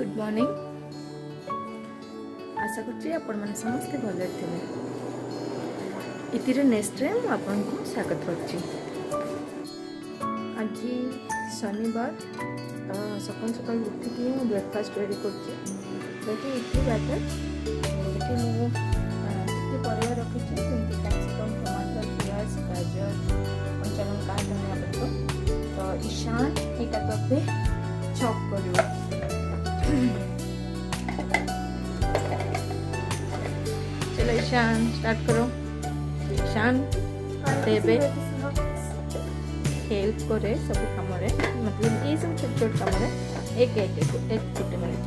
Good morning. आशा करछि आपण माने समस्त भले थिबे। इतिर नेक्स्ट रे आपण को स्वागत करछि। आज शनिवार सकाल सकाल उठिकी ब्रेकफास्ट रेडी करछि। देखि इडली बैटर देखि मु टिके परिवार रखिछि जेंति कैप्सिकम टमाटर प्याज गाजर कंचा लंका धनिया पत्र। तो ईशान एटा पे चॉप करियो। चलो ईशान स्टार्ट करो। ईशान तेबे हेल्प करे सब काम रे, मतलब ये सब छोट छोट काम रे एक छोटे मिनट।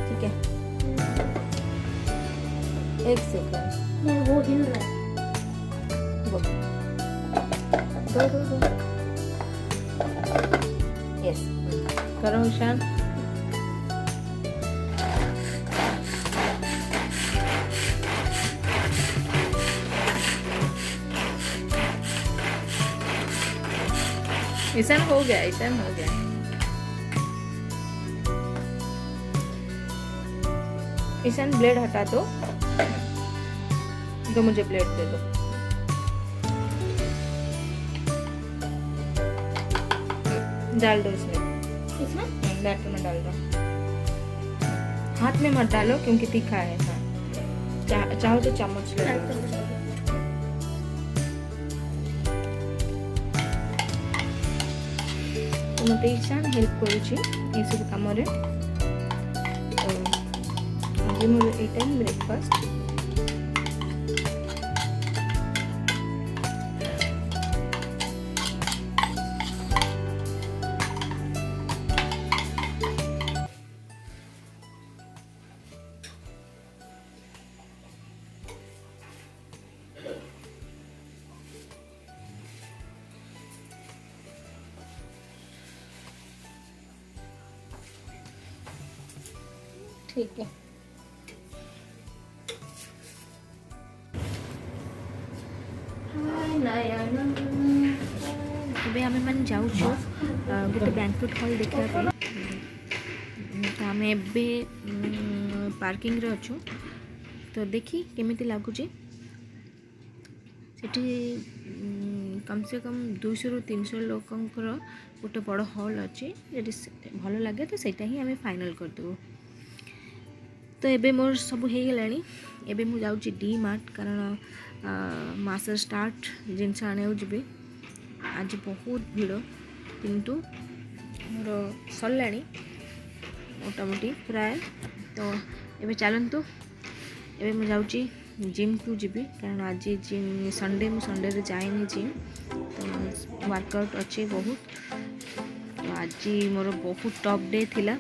ठीक है, एक सेकंड वो हिल रहा है। दो यस करो ईशान। ईशान हो गया, ईशान हो गया। ईशान ब्लेड हटा दो, तो मुझे ब्लेड दे दो। डाल दो इसमें बैटर में डाल दो। हाथ में मत डालो क्योंकि तीखा है। हाँ, चाहो तो चम्मच ले लो। तो मत ईशान हेल्प करूची ये सब काम रे। तो आज मोर ए टाइम ब्रेकफास्ट ठीक है। ଏବେ ଆମେମାନେ ଯାଉଛୁ ଗୋଟେ ବ୍ୟାଙ୍କକ୍ୱେଟ୍ ହଲ୍ ଦେଖିବା ପାଇଁ। ତ ଆମେ ଏବେ ପାର୍କିଂରେ ଅଛୁ। ତ ଦେଖି କେମିତି ଲାଗୁଛି। ସେଠି କମ୍ ସେ କମ୍ 200 ରୁ 300 ଲୋକଙ୍କର ଗୋଟେ ବଡ଼ ହଲ୍ ଅଛି। ଯଦି ଭଲ ଲାଗେ ତ ସେଇଟା ହିଁ ଆମେ ଫାଇନାଲ୍ କରିଦେବୁ। तो एबे मोर सब हो गलानी। एबे मु जाउची डी मार्ट, कारण मास स्टार्ट जिनस आने जी। आज बहुत भीड़ किंतु मोर सरलाणी मोटामोटी प्राय। तो एबे चलतु एबे मु जाउची जिम को जीबी, कारण आज जिम संडे मु संडे रे जाएनी जिम। तो वर्कआउट अच्छे बहुत। तो आज मोर बहुत टफ डे थिला।